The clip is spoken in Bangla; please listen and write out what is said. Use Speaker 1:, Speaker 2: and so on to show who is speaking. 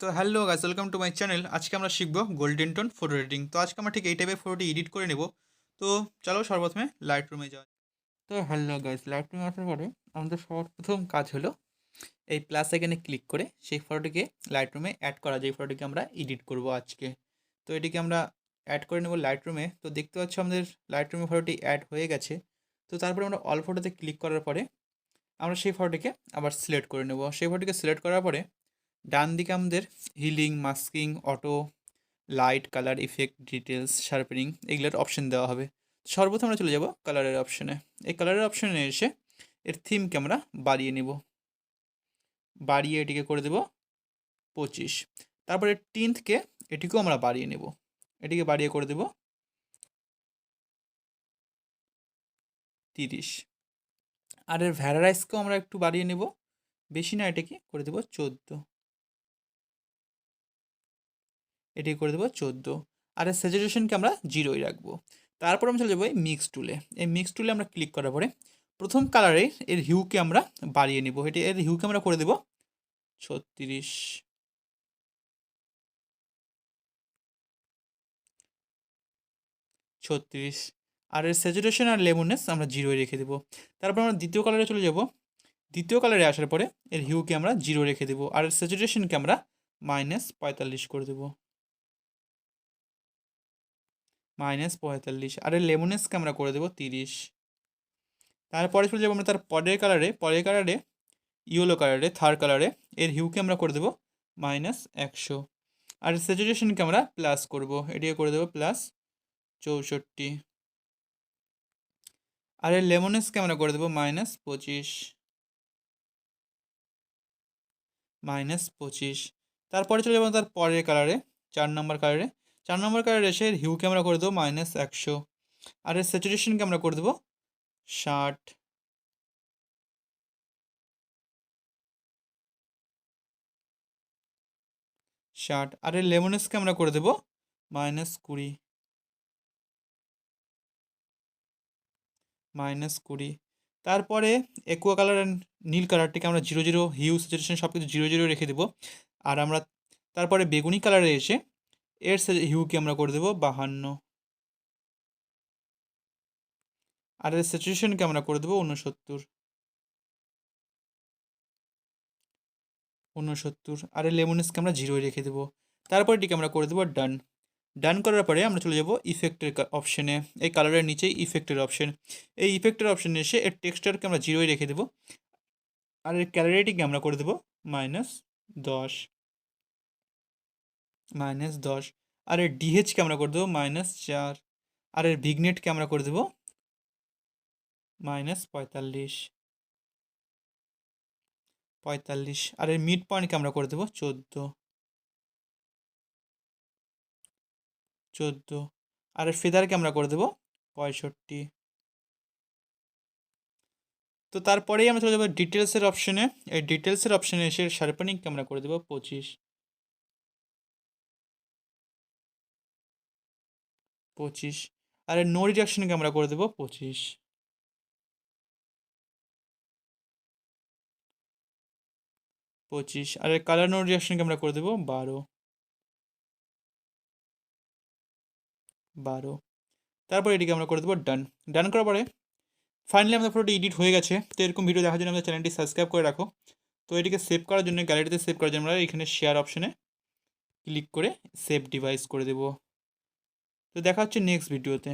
Speaker 1: তো hello guys, welcome to my channel. আজকে আমরা শিখবো গোল্ডেন টোন ফটো এডিটিং। তো আজকে আমরা ঠিক এই টাইপের ফটোটি এডিট করে নেব। তো চলো সর্বপ্রথমে লাইট রুমে যাই। তো হ্যালো গাইস, লাইট রুমে আসার পরে আমাদের সর্বপ্রথম কাজ হলো এই প্লাস আইকনে ক্লিক করে সেই ফটোটিকে লাইট রুমে অ্যাড করা, যেই ফটোটিকে আমরা এডিট করব আজকে। তো এটিকে আমরা অ্যাড করে নেব লাইট রুমে। তো দেখতে পাচ্ছ আমাদের লাইট রুমে ফটোটি অ্যাড হয়ে গেছে। তো তারপরে আমরা অল ফটোতে ক্লিক করার পরে আমরা সেই ফটোটিকে আবার সিলেক্ট করে নেব। সেই ফটোটিকে সিলেক্ট করার পরে ডান দিকে আমাদের healing, masking, auto, light, colour, effect, details, sharpening এগুলোর অপশন দেওয়া হবে। সর্বপ্রথম আমরা চলে যাব কালারের অপশনে। এই কালারের অপশনে এসে এর থিমকে আমরা বাড়িয়ে নেব, বাড়িয়ে এটিকে করে দেব 25। তারপরে টিন্থকে এটিকেও আমরা বাড়িয়ে নেব, এটিকে বাড়িয়ে করে দেব 30। আর এর ভ্যারারাইজকেও আমরা একটু বাড়িয়ে নেব, বেশি না, এটাকে করে দেব 14, এটি করে দেবো 14। আর এর স্যাচুরেশনকে আমরা 0ই রাখবো। তারপর আমরা চলে যাবো এই মিক্স টুলে। এই মিক্স টুলে আমরা ক্লিক করার পরে প্রথম কালারে এর হিউকে আমরা বাড়িয়ে নেব, এটি এর হিউকে আমরা করে দেব 36, 36। আর এর স্যাচুরেশন আর লেমনেস আমরা 0ই রেখে দেবো। তারপর আমরা দ্বিতীয় কালারে চলে যাব। দ্বিতীয় কালারে আসার পরে এর হিউকে আমরা 0 রেখে দেবো, আর এর স্যাচুরেশনকে আমরা -45 করে দেবো, -45। আর এর লেমনেসকে আমরা করে দেবো 30। তারপরে চলে যাবো আমরা তার পরের কালারে ইয়েলো কালারে, থার্ড কালারে এর হিউকে আমরা করে দেবো -100। আর স্যাচুরেশনকে আমরা প্লাস করব, এটিকে করে দেবো +64। আর এর লেমনেসকে আমরা করে দেবো -25, -25। তারপরে চলে যাবো তার পরের কালারে, 4 নম্বর কালারে। 4 নম্বর কালারে এসে এর হিউকে আমরা করে দেবো -100। আর এর স্যাচুরেশনকে আমরা করে দেবো 60, 60। আর এর লেমনেসকে আমরা করে দেবো -20, -20। তারপরে একুয়া কালার অ্যান্ড নীল কালারটিকে আমরা 0 0 হিউ, স্যাচুরেশন সব কিছু 0 0 রেখে দেবো। আর আমরা তারপরে বেগুনি কালারে এসে এর হিউকে আমরা করে দেবো 52। আর এর স্যাচুরেশনকে আমরা করে দেবো 69, 69। আর এর লেমনেসকে আমরা 0 রেখে দেবো। তারপরে এটিকে আমরা করে দেবো ডান। ডান করার পরে আমরা চলে যাব ইফেক্টের অপশনে। এই কালারের নিচেই ইফেক্টের অপশন। এই ইফেক্টের অপশনে এসে এর টেক্সচারকে আমরা 0ই রেখে দেবো। আর এর ক্যালারিটিকে আমরা করে দেবো -10, -10। আর এর ডিএইচকে আমরা করে দেবো -4। আর এর ভিগনেটকে আমরা করে দেবো -45, 45। আর এর মিড পয়েন্টকে আমরা করে দেবো 14, 14। আর এর ফেদারকে আমরা করে দেবো 65। তো তারপরেই আমরা চলে যাবো ডিটেলসের অপশনে। এই ডিটেলসের অপশনে এসে শার্পেনিংকে আমরা করে দেবো 25, 25। আর এর নো রিডাকশনকে আমরা করে দেবো 25, 25। আর এর কালার নো রিডাকশনকে আমরা করে দেবো 12, 12। তারপর এটিকে আমরা করে দেবো ডান। ডান করার পরে ফাইনালি আমাদের ফটোটি এডিট হয়ে গেছে। তো এরকম ভিডিও দেখার জন্য আমাদের চ্যানেলটি সাবস্ক্রাইব করে রাখো। তো এটিকে সেভ করার জন্য, গ্যালারিতে সেভ করার জন্য আমরা এখানে শেয়ার অপশনে ক্লিক করে সেভ ডিভাইস করে দেবো। তো দেখা হচ্ছে নেক্সট ভিডিওতে।